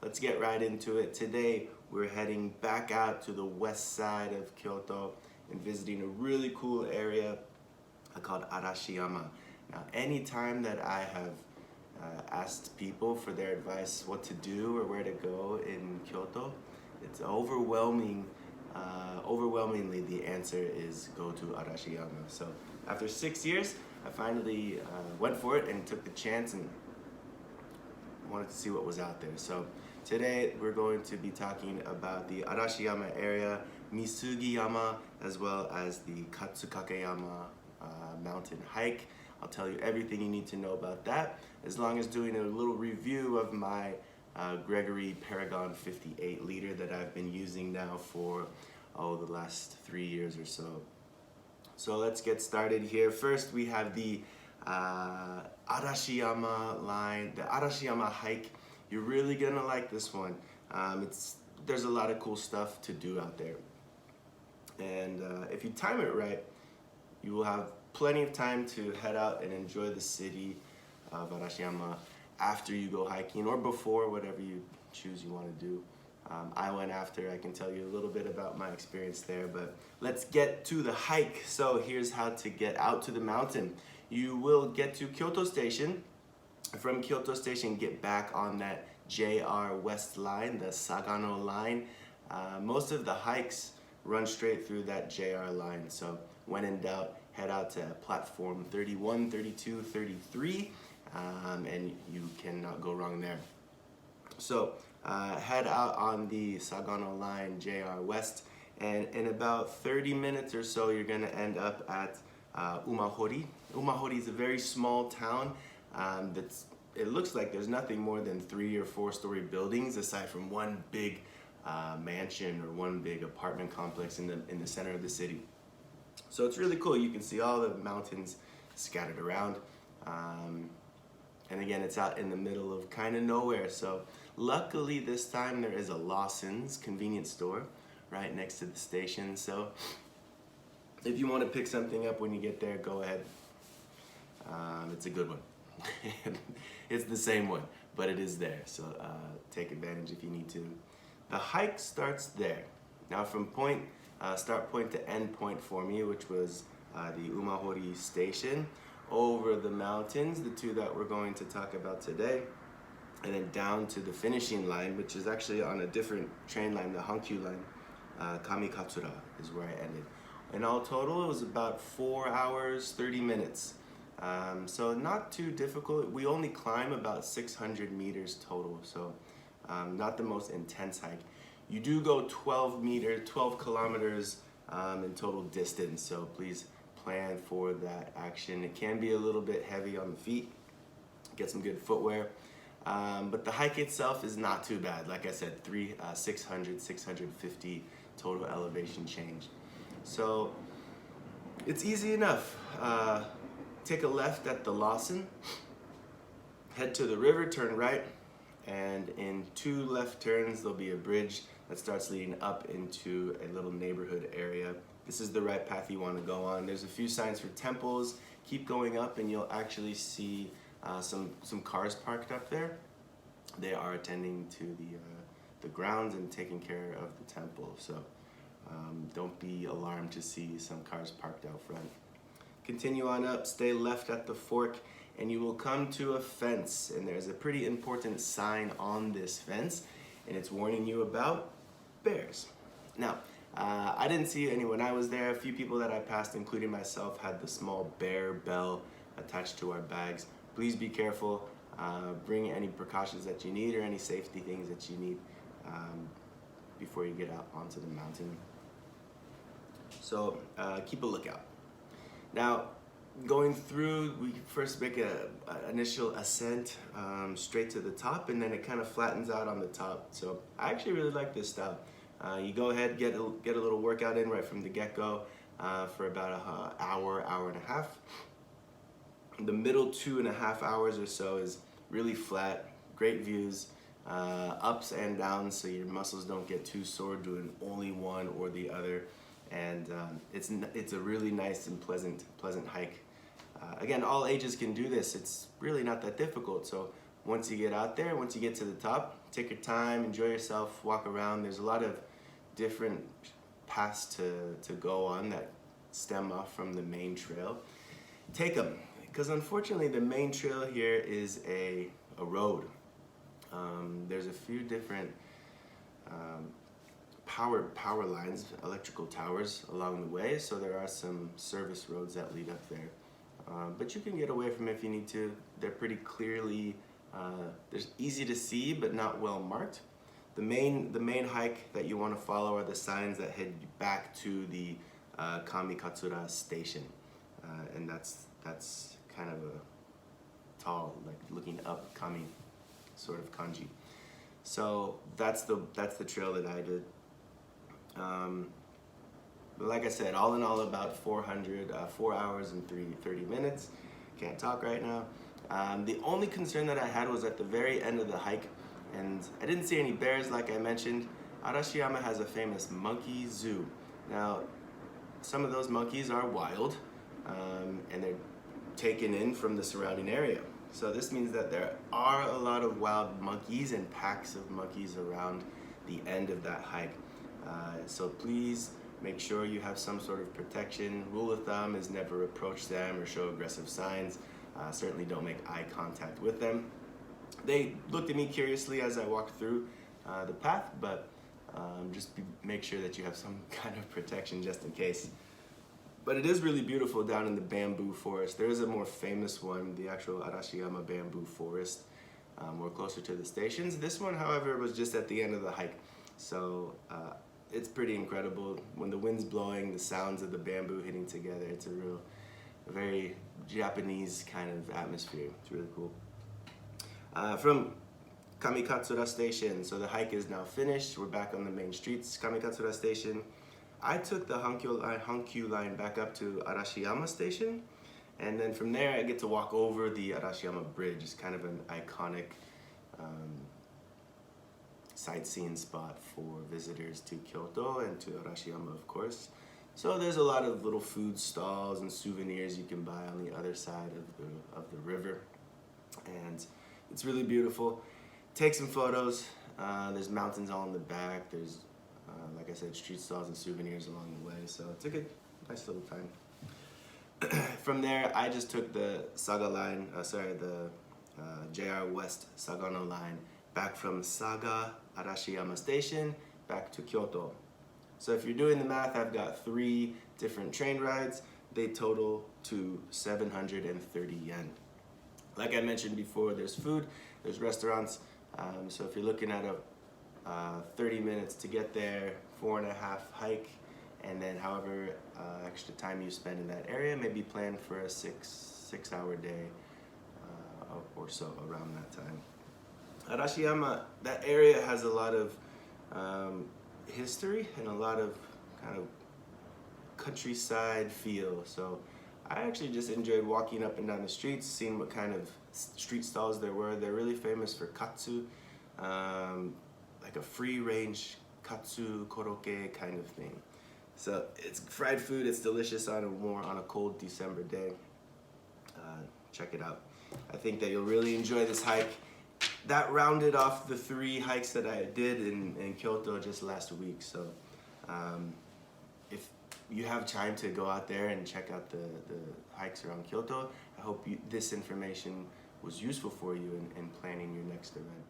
let's get right into it. Today, we're heading back out to the west side of Kyoto and visiting a really cool area called Arashiyama. Now, anytime that I have asked people for their advice what to do or where to go in Kyoto, it's overwhelmingly the answer is go to Arashiyama. So after 6 years, I finally went for it and took the chance and wanted to see what was out there. So today we're going to be talking about the Arashiyama area, Misugiyama, as well as the Katsukakeyama mountain hike. I'll tell you everything you need to know about that, as long as doing a little review of my Gregory Paragon 58 liter that I've been using now for the last 3 years or so. So let's get started here. First, we have the Arashiyama line, the Arashiyama hike. You're really gonna like this one. There's a lot of cool stuff to do out there, and if you time it right, you will have plenty of time to head out and enjoy the city of Arashiyama after you go hiking or before, whatever you choose you want to do. I went after. I can tell you a little bit about my experience there, but let's get to the hike. So here's how to get out to the mountain. You will get to Kyoto Station. From Kyoto Station, get back on that JR West line, the Sagano line. Most of the hikes run straight through that JR line, so when in doubt, head out to platform 31, 32, 33, and you cannot go wrong there. So head out on the Sagano line, JR West, and in about 30 minutes or so, you're gonna end up at Umahori. Umahori is a very small town it looks like there's nothing more than 3 or 4 story buildings aside from one big mansion or one big apartment complex in the center of the city. So it's really cool. You can see all the mountains scattered around. And again, it's out in the middle of kind of nowhere. So luckily this time there is a Lawson's convenience store right next to the station. So if you want to pick something up when you get there, go ahead. It's a good one. It's the same one, but it is there. So take advantage if you need to. The hike starts there. Now from start point to end point for me, which was the Umahori station, over the mountains, the two that we're going to talk about today, and then down to the finishing line, which is actually on a different train line, the Hankyu line. Kamikatsura is where I ended. In all total, it was about 4 hours, 30 minutes. So not too difficult. We only climb about 600 meters total, so not the most intense hike. You do go 12 kilometers in total distance, so please plan for that action. It can be a little bit heavy on the feet. Get some good footwear. But the hike itself is not too bad. Like I said, 650 total elevation change. So it's easy enough. Take a left at the Lawson, head to the river, turn right, and in 2 left turns there'll be a bridge that starts leading up into a little neighborhood area. This is the right path you want to go on. There's a few signs for temples. Keep going up and you'll actually see some cars parked up there. They are attending to the grounds and taking care of the temple, so don't be alarmed to see some cars parked out front. Continue on up, stay left at the fork, and you will come to a fence, and there's a pretty important sign on this fence, and it's warning you about bears. Now, I didn't see any when I was there. A few people that I passed, including myself, had the small bear bell attached to our bags. Please be careful. Bring any precautions that you need or any safety things that you need before you get out onto the mountain. So keep a lookout. Now, going through, we first make an initial ascent straight to the top, and then it kind of flattens out on the top. So I actually really like this style. You go ahead, get a little workout in right from the get-go for about an hour and a half. The middle 2.5 hours or so is really flat, great views, ups and downs, so your muscles don't get too sore doing only one or the other. And it's a really nice and pleasant hike. Again, all ages can do this. It's really not that difficult, so once you get out there, once you get to the top, take your time, enjoy yourself, walk around. There's a lot of different paths to go on that stem off from the main trail. Take them, because unfortunately the main trail here is a road. There's a few different power lines, electrical towers along the way, so there are some service roads that lead up there. But you can get away from it if you need to. They're pretty clearly, they're easy to see but not well marked. The main hike that you want to follow are the signs that head back to the Kamikatsura station, and that's kind of a tall, like looking up, kami sort of kanji. So that's the trail that I did. But like I said, all in all, about 4 hours and 30 minutes. Can't talk right now. The only concern that I had was at the very end of the hike, and I didn't see any bears like I mentioned. Arashiyama has a famous monkey zoo. Now, some of those monkeys are wild, and they're taken in from the surrounding area. So this means that there are a lot of wild monkeys and packs of monkeys around the end of that hike. So please make sure you have some sort of protection. Rule of thumb is never approach them or show aggressive signs. Certainly don't make eye contact with them. They looked at me curiously as I walked through the path, but make sure that you have some kind of protection just in case. But it is really beautiful down in the bamboo forest. There is a more famous one, the actual Arashiyama bamboo forest, more closer to the stations. This one, however, was just at the end of the hike. So it's pretty incredible. When the wind's blowing, the sounds of the bamboo hitting together, it's a very Japanese kind of atmosphere. It's really cool. From Kamikatsura station, so the hike is now finished. We're back on the main streets. Kamikatsura station. I took the Hankyu line back up to Arashiyama station, and then from there I get to walk over the Arashiyama bridge. It's kind of an iconic sightseeing spot for visitors to Kyoto and to Arashiyama, of course. So there's a lot of little food stalls and souvenirs you can buy on the other side of the river, and it's really beautiful. Take some photos. There's mountains all in the back. There's like I said, street stalls and souvenirs along the way, so it's a good, nice little time. From there, I just took the Saga line, the JR West Sagano line, back from Saga Arashiyama Station back to Kyoto. So if you're doing the math, I've got 3 different train rides. They total to 730 yen. Like I mentioned before, there's food, there's restaurants. So if you're looking at a 30 minutes to get there, 4.5 hike, and then however extra time you spend in that area, maybe plan for a 6-hour day or so around that time. Arashiyama, that area has a lot of history and a lot of kind of countryside feel. So I actually just enjoyed walking up and down the streets, seeing what kind of street stalls there were. They're really famous for katsu, like a free-range katsu koroke kind of thing. So it's fried food. It's delicious on a cold December day. Check it out. I think that you'll really enjoy this hike. That rounded off the 3 hikes that I did in Kyoto just last week. So if you have time to go out there and check out the hikes around Kyoto, I hope this information was useful for you in planning your next event.